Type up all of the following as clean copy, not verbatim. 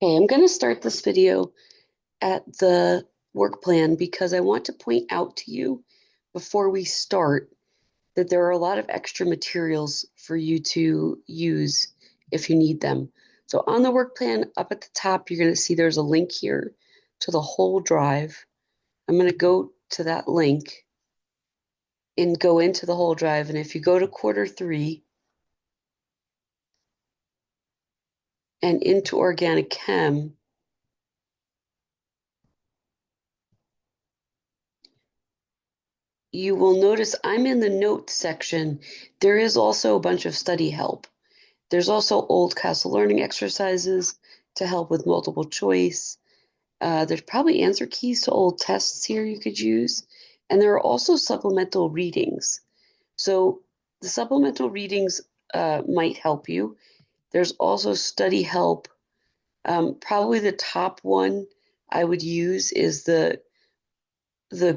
Okay, I'm going to start this video at the work plan because I want to point out to you before we start that there are a lot of extra materials for you to use if you need them. So on the work plan up at the top, you're going to see there's a link here to the whole drive. I'm going to go to that link and go into the whole drive. And if you go to quarter 3 and into organic chem, you will notice I'm in the notes section. There is also a bunch of study help. There's also old CASTLE learning exercises to help with multiple choice. There's probably answer keys to old tests here you could use. And there are also supplemental readings. So the supplemental readings might help you. There's also study help. Probably the top one I would use is the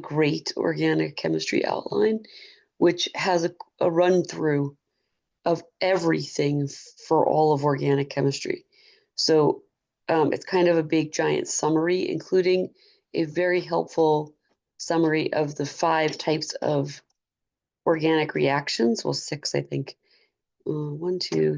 Great Organic Chemistry Outline, which has a run through of everything for all of organic chemistry. So it's kind of a big giant summary, including a very helpful summary of the 5 types of organic reactions. Well, 6, I think. 1, 2,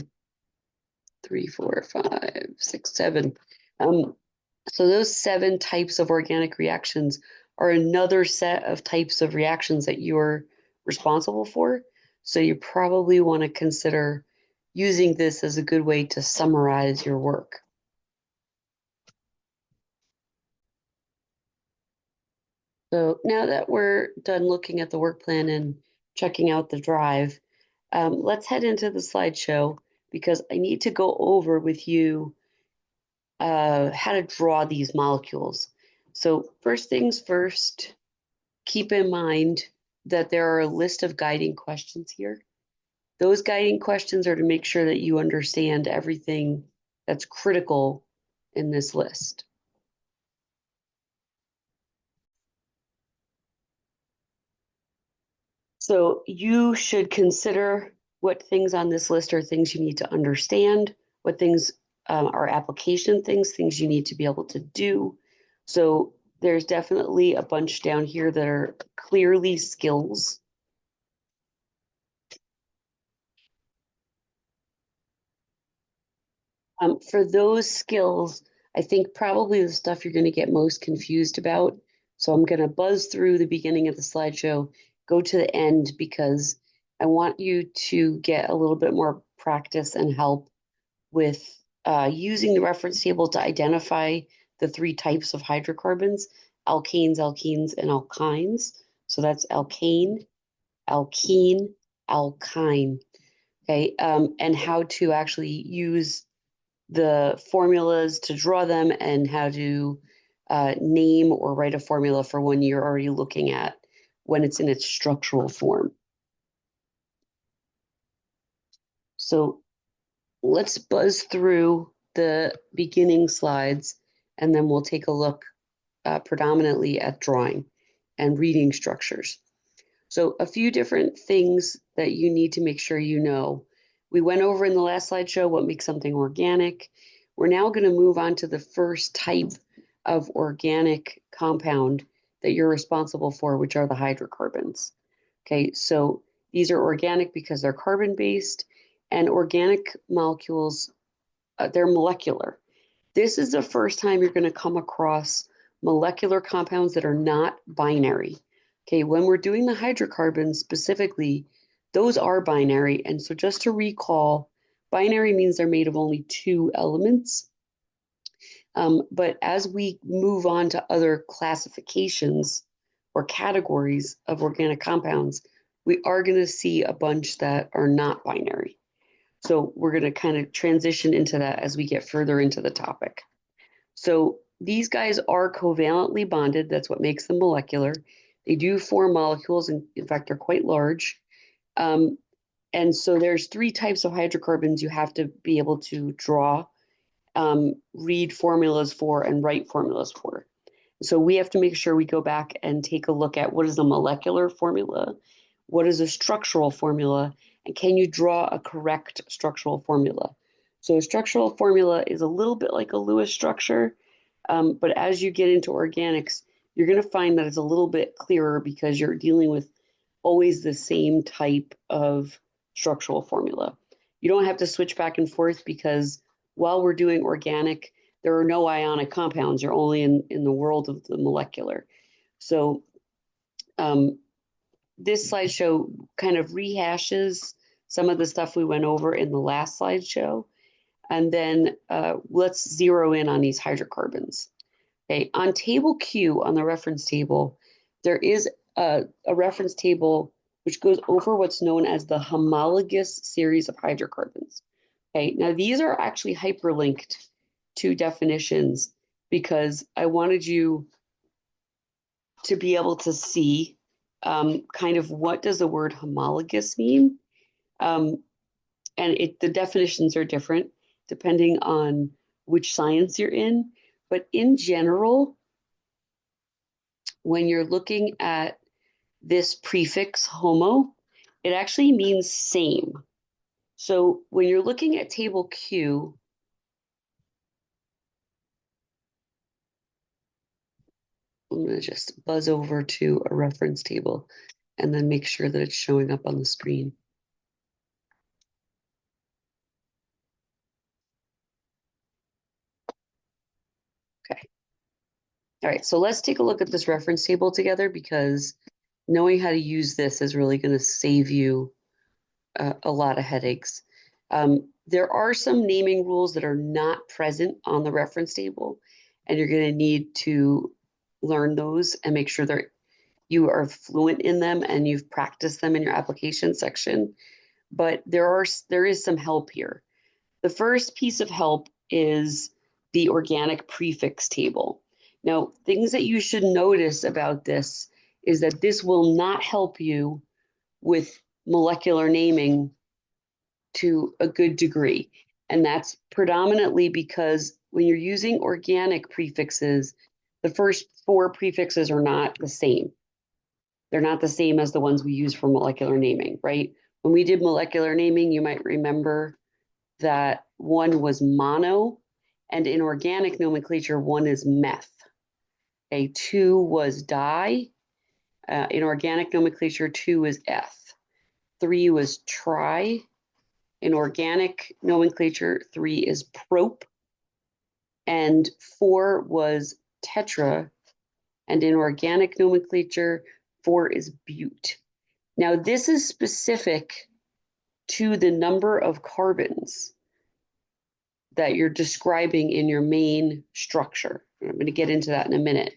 3, 4, 5, 6, 7. So those 7 types of organic reactions are another set of types of reactions that you're responsible for. So you probably want to consider using this as a good way to summarize your work. So now that we're done looking at the work plan and checking out the drive, let's head into the slideshow because I need to go over with you how to draw these molecules. So first things first, keep in mind that there are a list of guiding questions here. Those guiding questions are to make sure that you understand everything that's critical in this list. So you should consider what things on this list are things you need to understand, what things are application things, things you need to be able to do. So there's definitely a bunch down here that are clearly skills. For those skills, I think probably the stuff you're going to get most confused about. So I'm going to buzz through the beginning of the slideshow, go to the end because I want you to get a little bit more practice and help with using the reference table to identify the 3 types of hydrocarbons: alkanes, alkenes, and alkynes. So that's alkane, alkene, alkyne. Okay, and how to actually use the formulas to draw them and how to name or write a formula for one you're already looking at when it's in its structural form. So let's buzz through the beginning slides and then we'll take a look predominantly at drawing and reading structures. So a few different things that you need to make sure you know. We went over in the last slideshow what makes something organic. We're now going to move on to the first type of organic compound that you're responsible for, which are the hydrocarbons. Okay, so these are organic because they're carbon-based, and organic molecules, they're molecular. This is the first time you're going to come across molecular compounds that are not binary. Okay, when we're doing the hydrocarbons specifically, those are binary. And so just to recall, binary means they're made of only 2 elements. But as we move on to other classifications or categories of organic compounds, we are going to see a bunch that are not binary. So we're going to kind of transition into that as we get further into the topic. So these guys are covalently bonded. That's what makes them molecular. They do form molecules, and in fact, they're quite large. And so there's 3 types of hydrocarbons you have to be able to draw, read formulas for, and write formulas for. So we have to make sure we go back and take a look at what is a molecular formula, what is a structural formula, and can you draw a correct structural formula? So a structural formula is a little bit like a Lewis structure, but as you get into organics, you're going to find that it's a little bit clearer because you're dealing with always the same type of structural formula. You don't have to switch back and forth because while we're doing organic, there are no ionic compounds. You're only in the world of the molecular. So this slideshow kind of rehashes some of the stuff we went over in the last slideshow. And then let's zero in on these hydrocarbons. Okay, on table Q on the reference table, there is a reference table which goes over what's known as the homologous series of hydrocarbons. Okay, now these are actually hyperlinked to definitions because I wanted you to be able to see kind of what does the word homologous mean. And the definitions are different depending on which science you're in. But in general, when you're looking at this prefix homo, it actually means same. So when you're looking at table Q, I'm going to just buzz over to a reference table and then make sure that it's showing up on the screen. Okay. All right, so let's take a look at this reference table together because knowing how to use this is really going to save you a lot of headaches. There are some naming rules that are not present on the reference table, and you're going to need to learn those and make sure that you are fluent in them and you've practiced them in your application section. But there is some help here. The first piece of help is the organic prefix table. Now, things that you should notice about this is that this will not help you with molecular naming to a good degree. And that's predominantly because when you're using organic prefixes, the first four prefixes are not the same. They're not the same as the ones we use for molecular naming, right? When we did molecular naming, you might remember that one was mono, and in organic nomenclature, one is meth. Okay, two was di. In organic nomenclature, two is eth. Three was tri. In organic nomenclature, three is prop. And four was tetra. And in organic nomenclature, four is bute. Now, this is specific to the number of carbons that you're describing in your main structure. I'm going to get into that in a minute.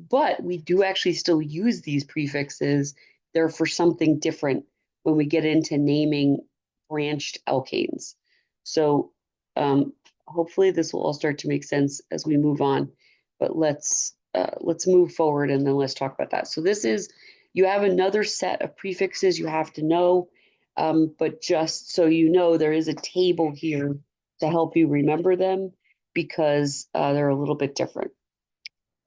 But we do actually still use these prefixes. They're for something different when we get into naming branched alkanes. So hopefully this will all start to make sense as we move on. But let's move forward and then let's talk about that. So this is, you have another set of prefixes you have to know. But just so you know, there is a table here to help you remember them because they're a little bit different.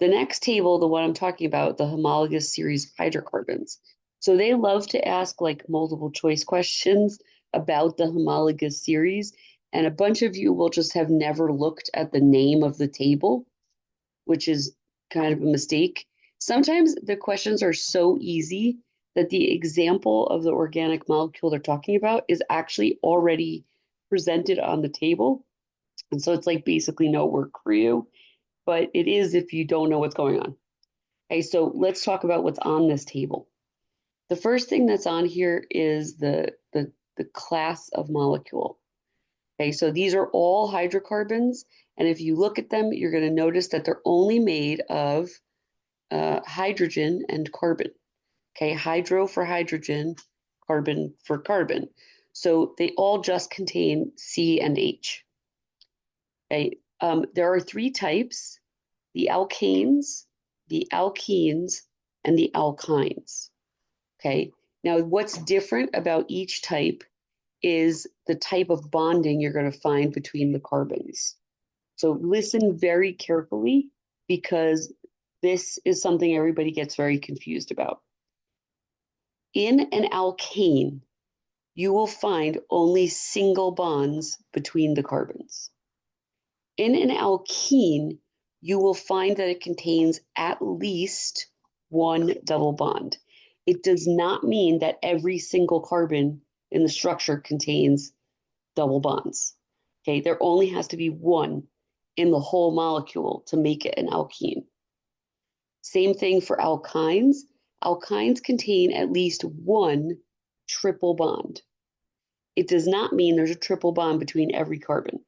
The next table, the one I'm talking about, the homologous series of hydrocarbons. So they love to ask like multiple choice questions about the homologous series. And a bunch of you will just have never looked at the name of the table, which is kind of a mistake. Sometimes the questions are so easy that the example of the organic molecule they're talking about is actually already presented on the table. And so it's like basically no work for you, but it is if you don't know what's going on. Okay, so let's talk about what's on this table. The first thing that's on here is the class of molecule. Okay, so these are all hydrocarbons. And if you look at them, you're going to notice that they're only made of hydrogen and carbon. Okay, hydro for hydrogen, carbon for carbon. So they all just contain C and H. Okay, there are three types: the alkanes, the alkenes, and the alkynes. Okay, now what's different about each type is the type of bonding you're going to find between the carbons. So listen very carefully because this is something everybody gets very confused about. In an alkane, you will find only single bonds between the carbons. In an alkene, you will find that it contains at least one double bond. It does not mean that every single carbon in the structure contains double bonds. Okay, there only has to be one in the whole molecule to make it an alkene. Same thing for alkynes. Alkynes contain at least one triple bond. It does not mean there's a triple bond between every carbon.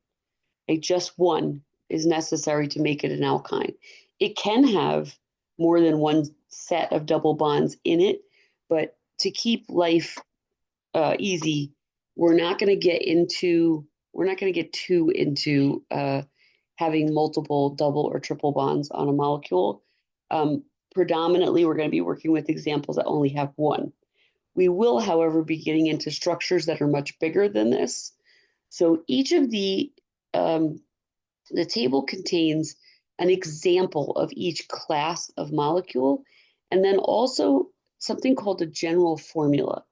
Just one is necessary to make it an alkyne. It can have more than one set of double bonds in it, but to keep life easy, we're not going to get too into having multiple double or triple bonds on a molecule. Predominantly, we're going to be working with examples that only have one. We will, however, be getting into structures that are much bigger than this. So each of the table contains an example of each class of molecule, and then also something called a general formula.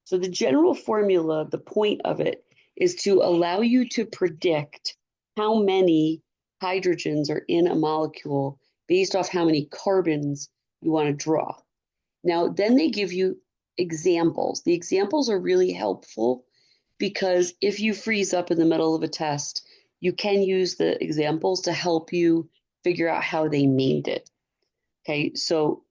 So the general formula, the point of it is to allow you to predict how many hydrogens are in a molecule based off how many carbons you want to draw. Now, then they give you examples. The examples are really helpful because if you freeze up in the middle of a test, you can use the examples to help you figure out how they named it. Okay, so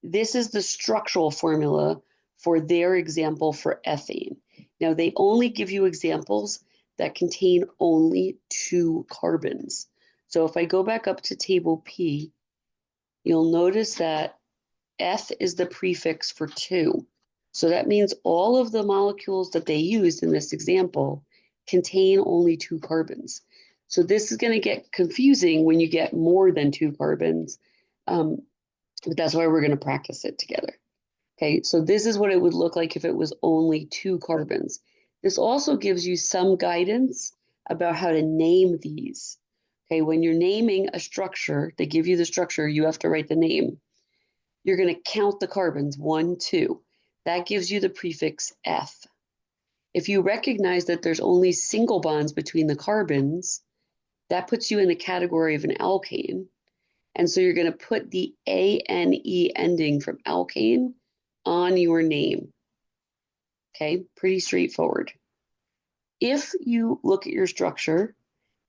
this is the structural formula for their example for ethane. Now, they only give you examples that contain only two carbons. So if I go back up to table P, you'll notice that F is the prefix for two. So that means all of the molecules that they used in this example contain only two carbons. So this is going to get confusing when you get more than two carbons, but that's why we're going to practice it together. Okay, so this is what it would look like if it was only two carbons. This also gives you some guidance about how to name these. Okay, when you're naming a structure, they give you the structure, you have to write the name. You're going to count the carbons, 1, 2. That gives you the prefix F. If you recognize that there's only single bonds between the carbons, that puts you in the category of an alkane. And so you're going to put the ANE ending from alkane on your name. Okay, pretty straightforward. If you look at your structure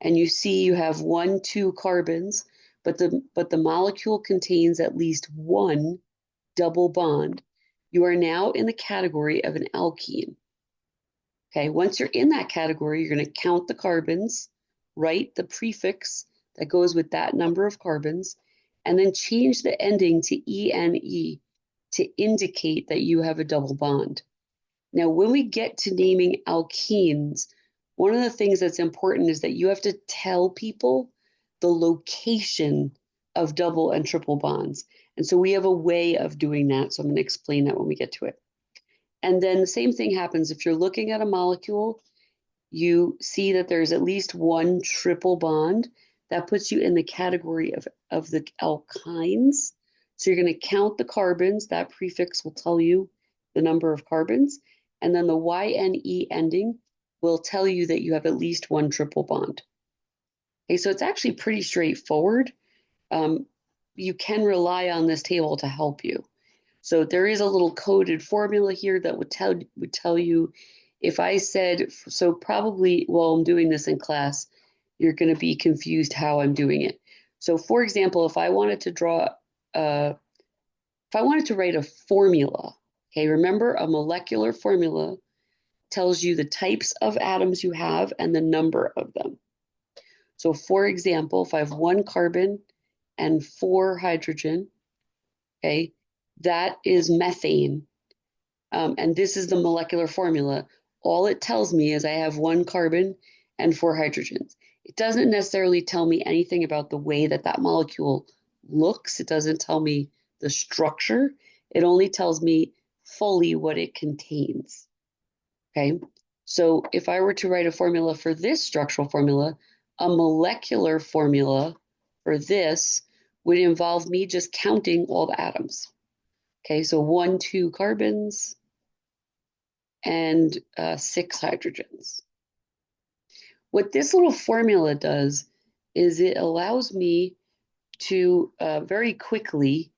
and you see you have 1, 2 carbons, but the molecule contains at least one double bond, you are now in the category of an alkene. Okay, once you're in that category, you're going to count the carbons, write the prefix that goes with that number of carbons, and then change the ending to ENE to indicate that you have a double bond. Now, when we get to naming alkenes, one of the things that's important is that you have to tell people the location of double and triple bonds. And so we have a way of doing that. So I'm going to explain that when we get to it. And then the same thing happens if you're looking at a molecule, you see that there's at least one triple bond. That puts you in the category of the alkynes. So you're going to count the carbons. That prefix will tell you the number of carbons. And then the YNE ending will tell you that you have at least one triple bond. Okay, so it's actually pretty straightforward. You can rely on this table to help you. So there is a little coded formula here that would tell you if I said, so probably while I'm doing this in class, you're going to be confused how I'm doing it. So for example, if I wanted to write a formula, okay, remember a molecular formula tells you the types of atoms you have and the number of them. So for example, if I have one carbon and 4 hydrogen, okay, that is methane. And this is the molecular formula. All it tells me is I have 1 carbon and 4 hydrogens. It doesn't necessarily tell me anything about the way that that molecule looks. It doesn't tell me the structure. It only tells me fully what it contains. Okay, so if I were to write a formula for this structural formula, a molecular formula for this would involve me just counting all the atoms. Okay, so 1, 2 carbons, and 6 hydrogens. What this little formula does is it allows me to very quickly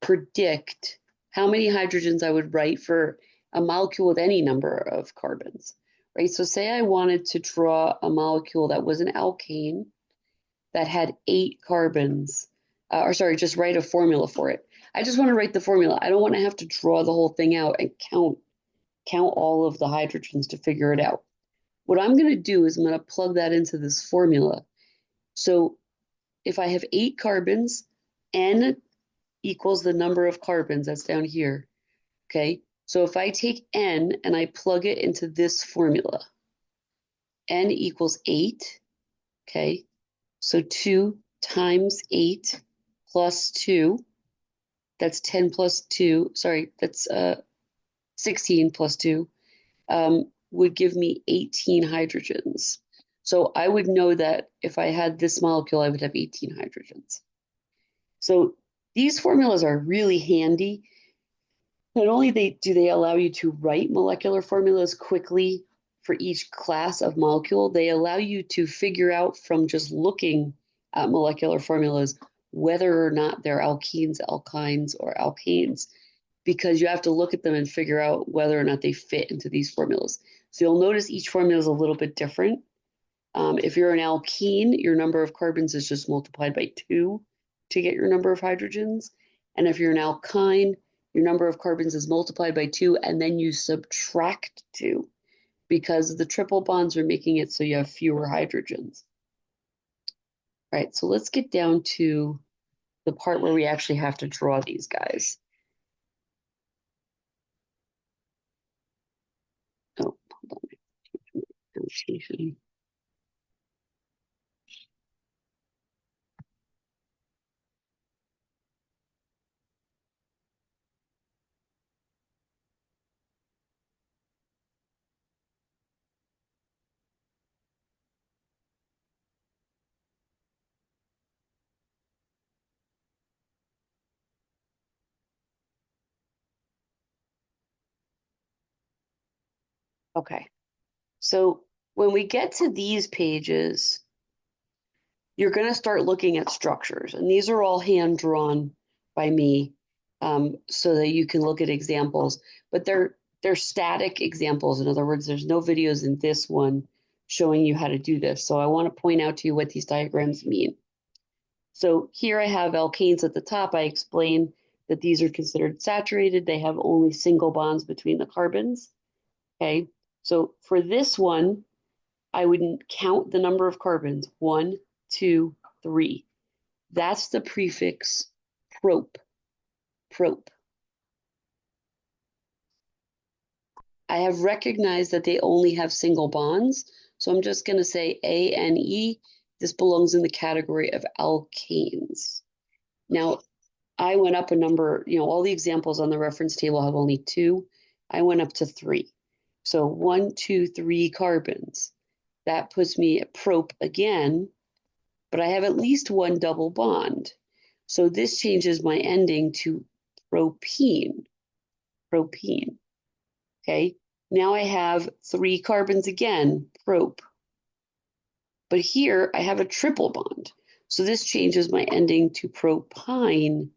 predict how many hydrogens I would write for a molecule with any number of carbons, right? So say I wanted to draw a molecule that was an alkane that had 8 carbons, or sorry, just write a formula for it. I just want to write the formula. I don't want to have to draw the whole thing out and count all of the hydrogens to figure it out. What I'm going to do is I'm going to plug that into this formula. So if I have 8 carbons, N equals the number of carbons that's down here. Okay. So if I take N and I plug it into this formula, N equals 8. Okay. So 2 times 8 plus 2, that's 10 plus 2, sorry, that's 16 plus 2, would give me 18 hydrogens. So I would know that if I had this molecule, I would have 18 hydrogens. So these formulas are really handy. Not only do they allow you to write molecular formulas quickly for each class of molecule, they allow you to figure out from just looking at molecular formulas whether or not they're alkenes, alkynes, or alkanes, because you have to look at them and figure out whether or not they fit into these formulas. So you'll notice each formula is a little bit different. If you're an alkene, your number of carbons is just multiplied by 2 to get your number of hydrogens. And if you're an alkyne, your number of carbons is multiplied by 2, and then you subtract 2 because the triple bonds are making it so you have fewer hydrogens. All right, so let's get down to the part where we actually have to draw these guys. Oh, hold on. Annotation. Okay, so when we get to these pages, you're going to start looking at structures. And these are all hand drawn by me so that you can look at examples. But they're static examples. In other words, there's no videos in this one showing you how to do this. So I want to point out to you what these diagrams mean. So here I have alkanes at the top. I explain that these are considered saturated. They have only single bonds between the carbons. Okay, so for this one, I wouldn't count the number of carbons. 1, 2, 3. That's the prefix prop. Prop. I have recognized that they only have single bonds, so I'm just going to say ANE. This belongs in the category of alkanes. Now, I went up a number, all the examples on the reference table have only 2. I went up to 3. So 1, 2, 3 carbons. That puts me at prop again, but I have at least one double bond. So this changes my ending to propene. Propene. Okay. Now I have 3 carbons again, prop. But here I have a triple bond. So this changes my ending to propyne,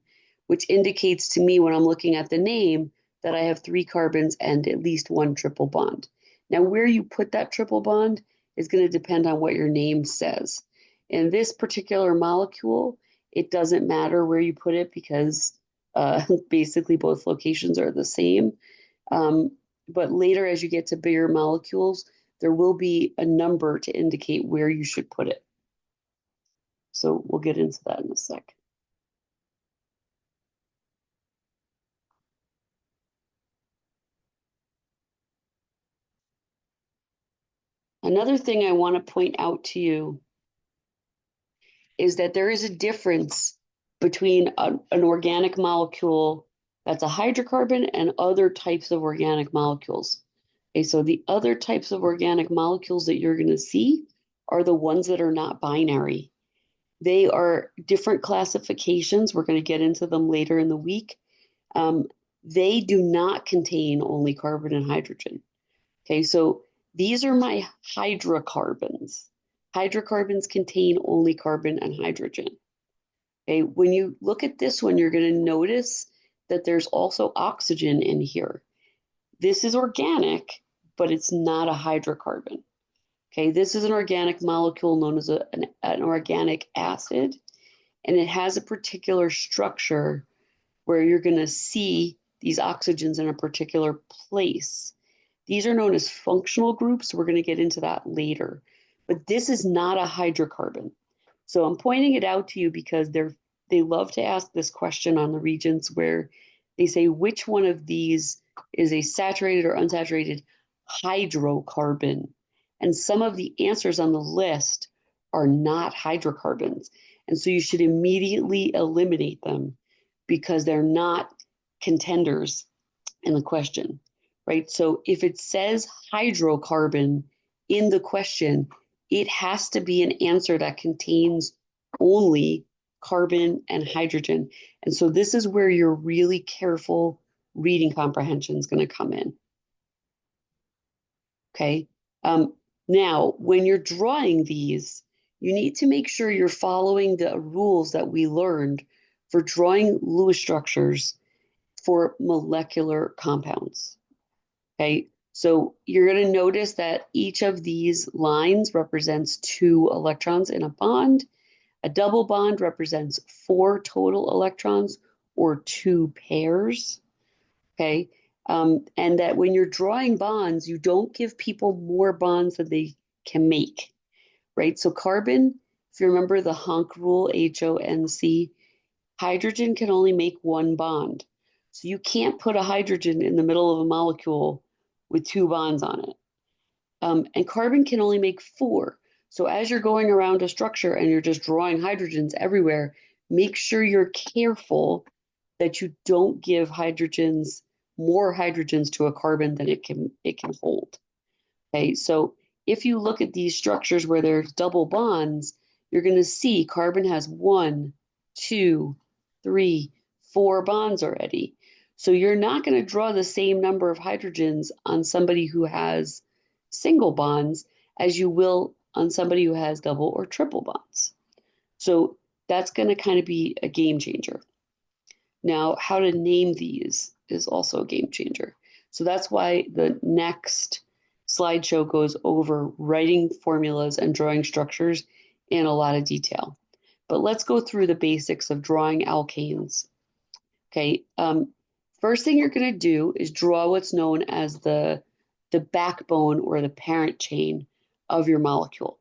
which indicates to me when I'm looking at the name that I have 3 carbons and at least one triple bond. Now, where you put that triple bond is going to depend on what your name says. In this particular molecule, it doesn't matter where you put it because basically both locations are the same. But later, as you get to bigger molecules, there will be a number to indicate where you should put it. So we'll get into that in a sec. Another thing I want to point out to you is that there is a difference between an organic molecule that's a hydrocarbon and other types of organic molecules. Okay, so the other types of organic molecules that you're going to see are the ones that are not binary. They are different classifications. We're going to get into them later in the week. They do not contain only carbon and hydrogen. Okay, so these are my hydrocarbons. Hydrocarbons contain only carbon and hydrogen. Okay, when you look at this one, you're going to notice that there's also oxygen in here. This is organic, but it's not a hydrocarbon. Okay, this is an organic molecule known as an organic acid, and it has a particular structure where you're going to see these oxygens in a particular place. These are known as functional groups. We're going to get into that later. But this is not a hydrocarbon. So I'm pointing it out to you because they love to ask this question on the regents where they say which one of these is a saturated or unsaturated hydrocarbon. And some of the answers on the list are not hydrocarbons. And so you should immediately eliminate them because they're not contenders in the question, right? So if it says hydrocarbon in the question, it has to be an answer that contains only carbon and hydrogen. And so this is where your really careful reading comprehension is going to come in. Okay. Now, when you're drawing these, you need to make sure you're following the rules that we learned for drawing Lewis structures for molecular compounds. Okay, so you're going to notice that each of these lines represents 2 electrons in a bond. A double bond represents 4 total electrons or 2 pairs. Okay, and that when you're drawing bonds, you don't give people more bonds than they can make, right? So carbon, if you remember the Honc rule, HONC, hydrogen can only make 1 bond. So you can't put a hydrogen in the middle of a molecule with 2 bonds on it. And carbon can only make 4. So as you're going around a structure and you're just drawing hydrogens everywhere, make sure you're careful that you don't give more hydrogens to a carbon than it can hold. Okay, so if you look at these structures where there's double bonds, you're going to see carbon has 1, 2, 3, 4 bonds already. So you're not going to draw the same number of hydrogens on somebody who has single bonds as you will on somebody who has double or triple bonds. So that's going to kind of be a game changer. Now, how to name these is also a game changer. So that's why the next slideshow goes over writing formulas and drawing structures in a lot of detail. But let's go through the basics of drawing alkanes. Okay, first thing you're going to do is draw what's known as the backbone or the parent chain of your molecule.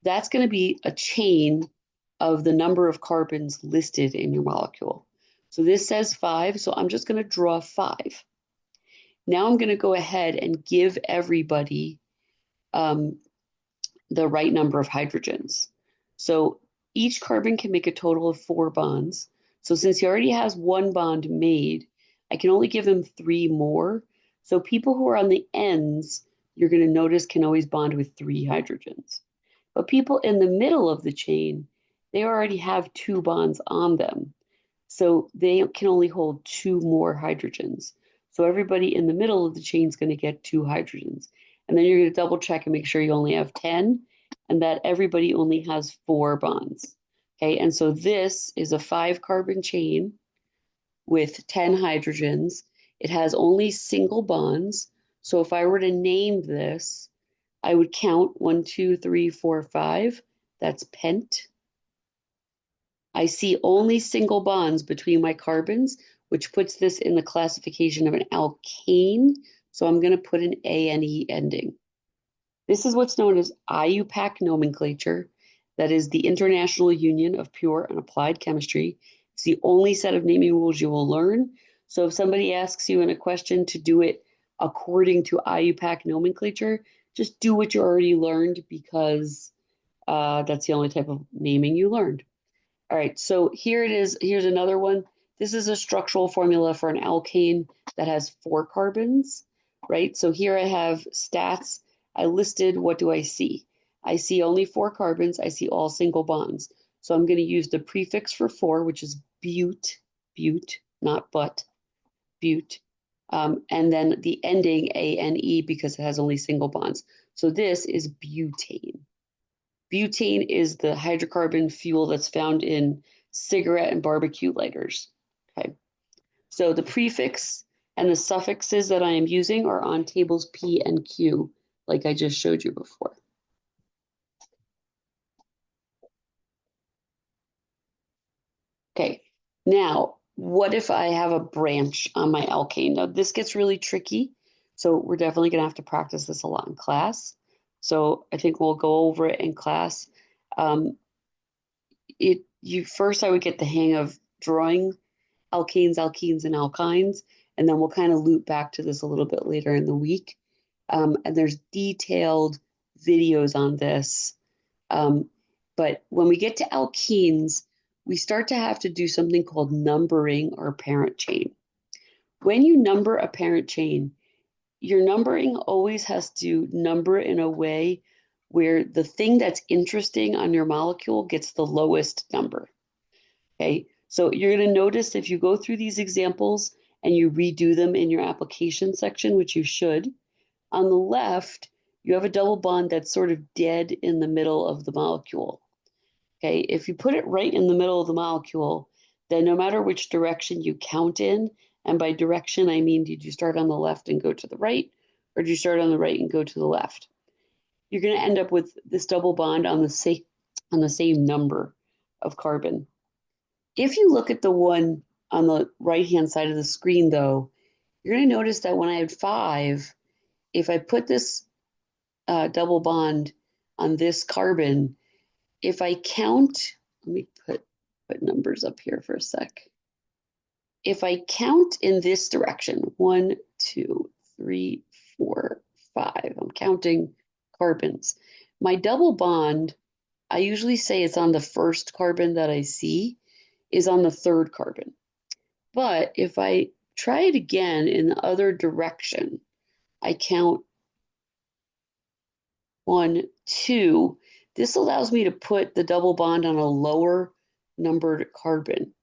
That's going to be a chain of the number of carbons listed in your molecule. So this says 5, so I'm just going to draw 5. Now I'm going to go ahead and give everybody the right number of hydrogens. So each carbon can make a total of 4 bonds. So since he already has 1 bond made, I can only give him 3 more. So people who are on the ends, you're going to notice can always bond with 3 hydrogens. But people in the middle of the chain, they already have 2 bonds on them. So they can only hold 2 more hydrogens. So everybody in the middle of the chain is going to get 2 hydrogens. And then you're going to double check and make sure you only have 10 and that everybody only has 4 bonds. Okay, and so this is a 5 carbon chain with 10 hydrogens. It has only single bonds. So if I were to name this, I would count 1, 2, 3, 4, 5. That's pent. I see only single bonds between my carbons, which puts this in the classification of an alkane. So I'm going to put an ANE ending. This is what's known as IUPAC nomenclature. That is the International Union of Pure and Applied Chemistry. It's the only set of naming rules you will learn. So if somebody asks you in a question to do it according to IUPAC nomenclature, just do what you already learned because that's the only type of naming you learned. All right, so here it is. Here's another one. This is a structural formula for an alkane that has 4 carbons, right? So here I have stats. I listed, what do I see? I see only 4 carbons. I see all single bonds. So I'm going to use the prefix for 4, which is but, not but, but. and then the ending ANE because it has only single bonds. So this is butane. Butane is the hydrocarbon fuel that's found in cigarette and barbecue lighters. Okay. So the prefix and the suffixes that I am using are on tables P and Q, like I just showed you before. Okay, now what if I have a branch on my alkane? Now this gets really tricky, so we're definitely gonna have to practice this a lot in class. So I think we'll go over it in class. Um, first I would get the hang of drawing alkanes, alkenes, and alkynes, and then we'll kind of loop back to this a little bit later in the week. And there's detailed videos on this. But when we get to alkenes, we start to have to do something called numbering our parent chain. When you number a parent chain, your numbering always has to number in a way where the thing that's interesting on your molecule gets the lowest number. Okay, so you're going to notice if you go through these examples and you redo them in your application section, which you should, on the left, you have a double bond that's sort of dead in the middle of the molecule. Okay, if you put it right in the middle of the molecule, then no matter which direction you count in, and by direction I mean did you start on the left and go to the right, or did you start on the right and go to the left? You're going to end up with this double bond on the same number of carbon. If you look at the one on the right-hand side of the screen, though, you're going to notice that when I had 5, if I put this double bond on this carbon, if I count, let me put numbers up here for a sec. If I count in this direction, 1, 2, 3, 4, 5, I'm counting carbons. My double bond, I usually say it's on the first carbon that I see, is on the third carbon. But if I try it again in the other direction, I count 1, 2. This allows me to put the double bond on a lower numbered carbon.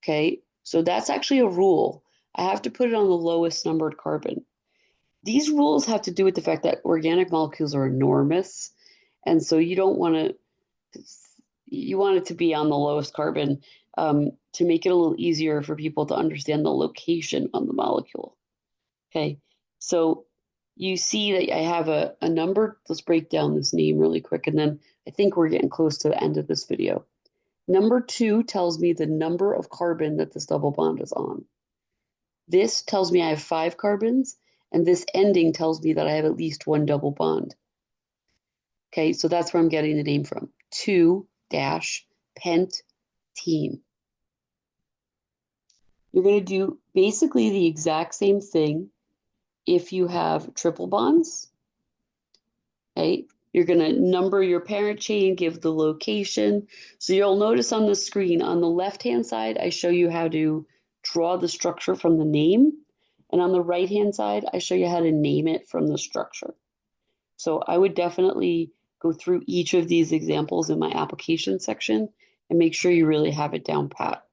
Okay, so that's actually a rule. I have to put it on the lowest numbered carbon. These rules have to do with the fact that organic molecules are enormous, and so you don't want to, you want it to be on the lowest carbon to make it a little easier for people to understand the location on the molecule. Okay, so you see that I have a number. Let's break down this name really quick, and then I think we're getting close to the end of this video. Number 2 tells me the number of carbon that this double bond is on. This tells me I have 5 carbons, and this ending tells me that I have at least 1 double bond. Okay, so that's where I'm getting the name from. 2-pentene. You're going to do basically the exact same thing if you have triple bonds. Okay, you're going to number your parent chain, give the location. So you'll notice on the screen on the left-hand side, I show you how to draw the structure from the name. And on the right-hand side, I show you how to name it from the structure. So I would definitely go through each of these examples in my application section and make sure you really have it down pat.